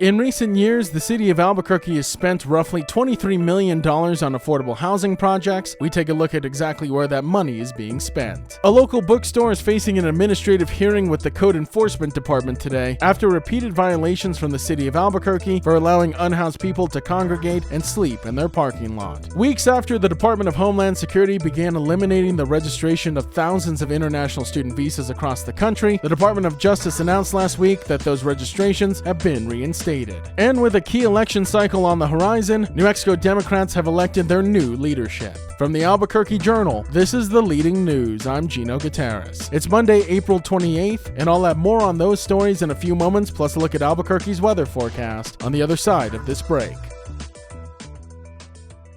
In recent years, the city of Albuquerque has spent roughly $23 million on affordable housing projects. We take a look at exactly where that money is being spent. A local bookstore is facing an administrative hearing with the Code Enforcement Department today after repeated violations from the city of Albuquerque for allowing unhoused people to congregate and sleep in their parking lot. Weeks after the Department of Homeland Security began eliminating the registration of thousands of international student visas across the country, the Department of Justice announced last week that those registrations have been reinstated. And with a key election cycle on the horizon, New Mexico Democrats have elected their new leadership. From the Albuquerque Journal, this is the leading news. I'm Gino Gutierrez. It's Monday, April 28th, and I'll have more on those stories in a few moments, plus a look at Albuquerque's weather forecast on the other side of this break.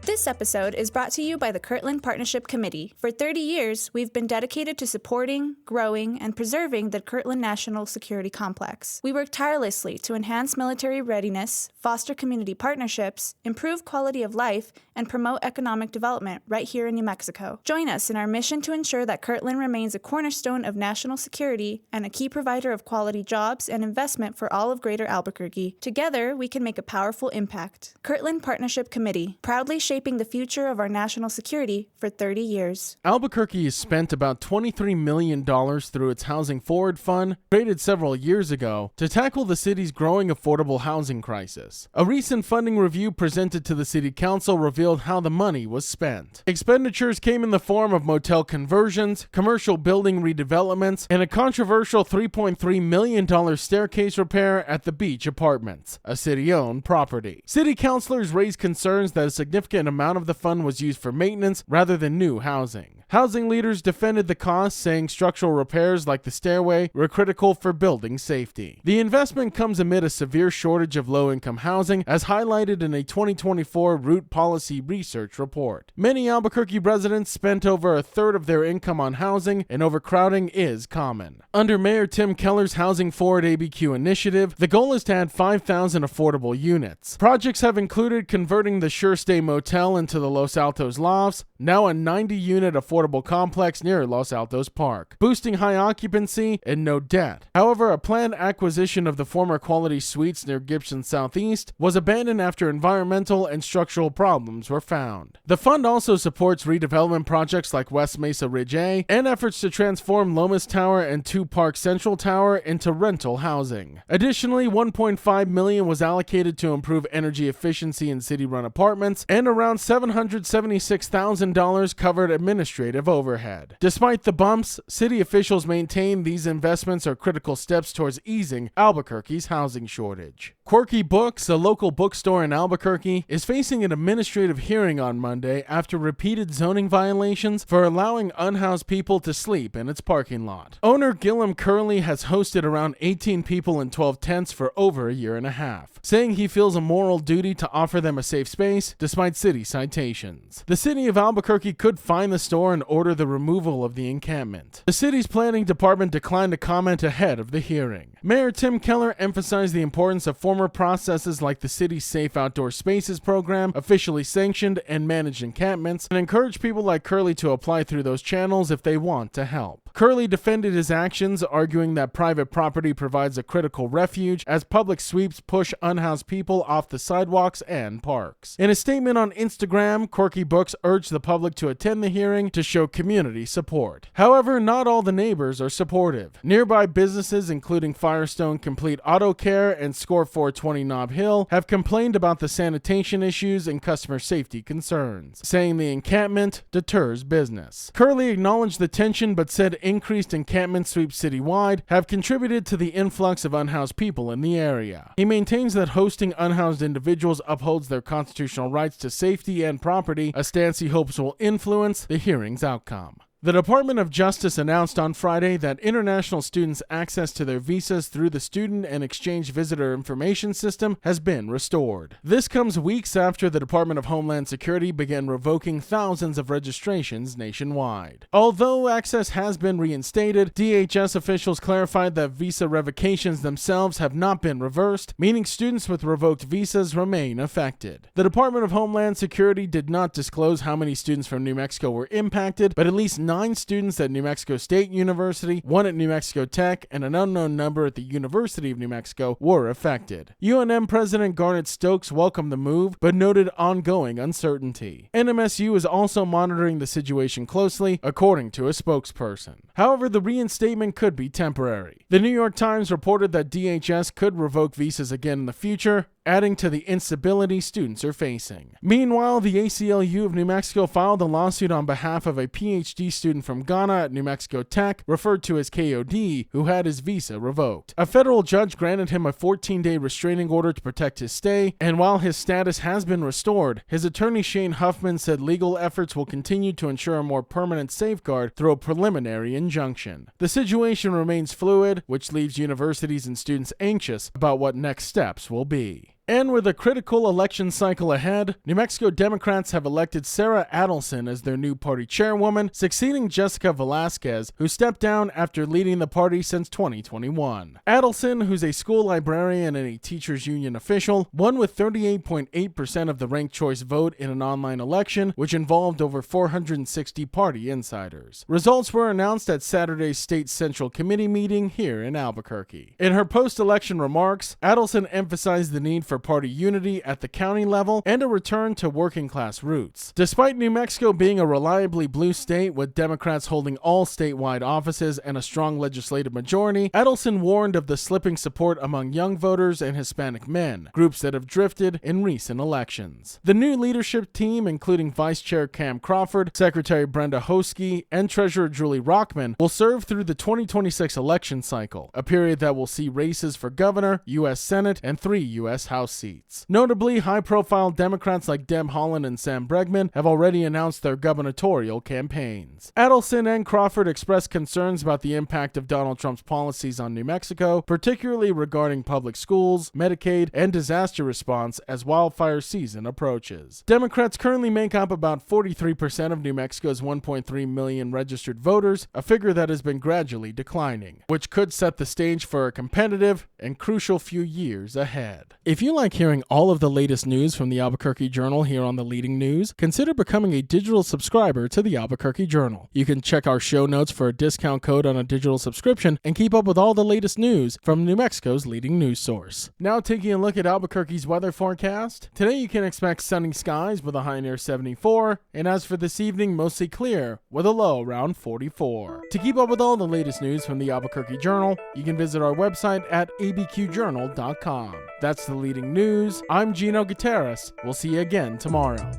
This episode is brought to you by the Kirtland Partnership Committee. For 30 years, we've been dedicated to supporting, growing, and preserving the Kirtland National Security Complex. We work tirelessly to enhance military readiness, foster community partnerships, improve quality of life, and promote economic development right here in New Mexico. Join us in our mission to ensure that Kirtland remains a cornerstone of national security and a key provider of quality jobs and investment for all of Greater Albuquerque. Together, we can make a powerful impact. Kirtland Partnership Committee, proudly shaping the future of our national security for 30 years. Albuquerque has spent about $23 million through its Housing Forward Fund, created several years ago, to tackle the city's growing affordable housing crisis. A recent funding review presented to the City Council revealed how the money was spent. Expenditures came in the form of motel conversions, commercial building redevelopments, and a controversial $3.3 million staircase repair at the Beach Apartments, a city-owned property. City councilors raised concerns that a significant amount of the fund was used for maintenance rather than new housing. Housing leaders defended the cost, saying structural repairs like the stairway were critical for building safety. The investment comes amid a severe shortage of low-income housing, as highlighted in a 2024 Root Policy Research report. Many Albuquerque residents spent over a third of their income on housing, and overcrowding is common. Under Mayor Tim Keller's Housing Forward ABQ initiative, the goal is to add 5,000 affordable units. Projects have included converting the Sure Stay Motel into the Los Altos Lofts, now a 90-unit affordable complex near Los Altos Park, boosting high occupancy and no debt. However, a planned acquisition of the former Quality Suites near Gibson Southeast was abandoned after environmental and structural problems were found. The fund also supports redevelopment projects like West Mesa Ridge A and efforts to transform Lomas Tower and 2 Park Central Tower into rental housing. Additionally, $1.5 million was allocated to improve energy efficiency in city-run apartments, and around $776,000 covered administrative overhead. Despite the bumps, city officials maintain these investments are critical steps towards easing Albuquerque's housing shortage. Quirky Books, a local bookstore in Albuquerque, is facing an administrative hearing on Monday after repeated zoning violations for allowing unhoused people to sleep in its parking lot. Owner Gillum Curley has hosted around 18 people in 12 tents for over a year and a half, saying he feels a moral duty to offer them a safe space despite city citations. The city of Albuquerque could fine the store and order the removal of the encampment. The city's planning department declined to comment ahead of the hearing. Mayor Tim Keller emphasized the importance of former processes like the city's Safe Outdoor Spaces program, officially sanctioned and managed encampments, and encouraged people like Curley to apply through those channels if they want to help. Curley defended his actions, arguing that private property provides a critical refuge as public sweeps push unhoused people off the sidewalks and parks. In a statement on Instagram, Quirky Books urged the public to attend the hearing to show community support. However, not all the neighbors are supportive. Nearby businesses, including Firestone Complete Auto Care and Score 420 Nob Hill, have complained about the sanitation issues and customer safety concerns, saying the encampment deters business. Curley acknowledged the tension but said increased encampment sweeps citywide have contributed to the influx of unhoused people in the area. He maintains that hosting unhoused individuals upholds their constitutional rights to safety and property, a stance he hopes will influence the hearing's outcome. The Department of Justice announced on Friday that international students' access to their visas through the Student and Exchange Visitor Information System has been restored. This comes weeks after the Department of Homeland Security began revoking thousands of registrations nationwide. Although access has been reinstated, DHS officials clarified that visa revocations themselves have not been reversed, meaning students with revoked visas remain affected. The Department of Homeland Security did not disclose how many students from New Mexico were impacted, but at least 9 9 students at New Mexico State University, 1 at New Mexico Tech, and an unknown number at the University of New Mexico were affected. UNM President Garnet Stokes welcomed the move, but noted ongoing uncertainty. NMSU is also monitoring the situation closely, according to a spokesperson. However, the reinstatement could be temporary. The New York Times reported that DHS could revoke visas again in the future, adding to the instability students are facing. Meanwhile, the ACLU of New Mexico filed a lawsuit on behalf of a PhD student from Ghana at New Mexico Tech, referred to as KOD, who had his visa revoked. A federal judge granted him a 14-day restraining order to protect his stay, and while his status has been restored, his attorney Shane Huffman said legal efforts will continue to ensure a more permanent safeguard through a preliminary injunction. The situation remains fluid, which leaves universities and students anxious about what next steps will be. And with a critical election cycle ahead, New Mexico Democrats have elected Sarah Adelson as their new party chairwoman, succeeding Jessica Velasquez, who stepped down after leading the party since 2021. Adelson, who's a school librarian and a teachers union official, won with 38.8% of the ranked choice vote in an online election, which involved over 460 party insiders. Results were announced at Saturday's State Central Committee meeting here in Albuquerque. In her post-election remarks, Adelson emphasized the need for party unity at the county level and a return to working class roots. Despite New Mexico being a reliably blue state with Democrats holding all statewide offices and a strong legislative majority, Adelson warned of the slipping support among young voters and Hispanic men, groups that have drifted in recent elections. The new leadership team, including Vice Chair Cam Crawford, Secretary Brenda Hoskey, and Treasurer Julie Rockman, will serve through the 2026 election cycle, a period that will see races for governor, U.S. Senate, and 3 U.S. House seats. Notably, high-profile Democrats like Deb Haaland and Sam Bregman have already announced their gubernatorial campaigns. Adelson and Crawford expressed concerns about the impact of Donald Trump's policies on New Mexico, particularly regarding public schools, Medicaid, and disaster response as wildfire season approaches. Democrats currently make up about 43% of New Mexico's 1.3 million registered voters, a figure that has been gradually declining, which could set the stage for a competitive and crucial few years ahead. If you like hearing all of the latest news from the Albuquerque Journal here on the Leading News, consider becoming a digital subscriber to the Albuquerque Journal. You can check our show notes for a discount code on a digital subscription and keep up with all the latest news from New Mexico's leading news source. Now taking a look at Albuquerque's weather forecast. Today you can expect sunny skies with a high near 74, and as for this evening, mostly clear with a low around 44. To keep up with all the latest news from the Albuquerque Journal, you can visit our website at abqjournal.com. That's the Leading News. I'm Gino Gutierrez. We'll see you again tomorrow.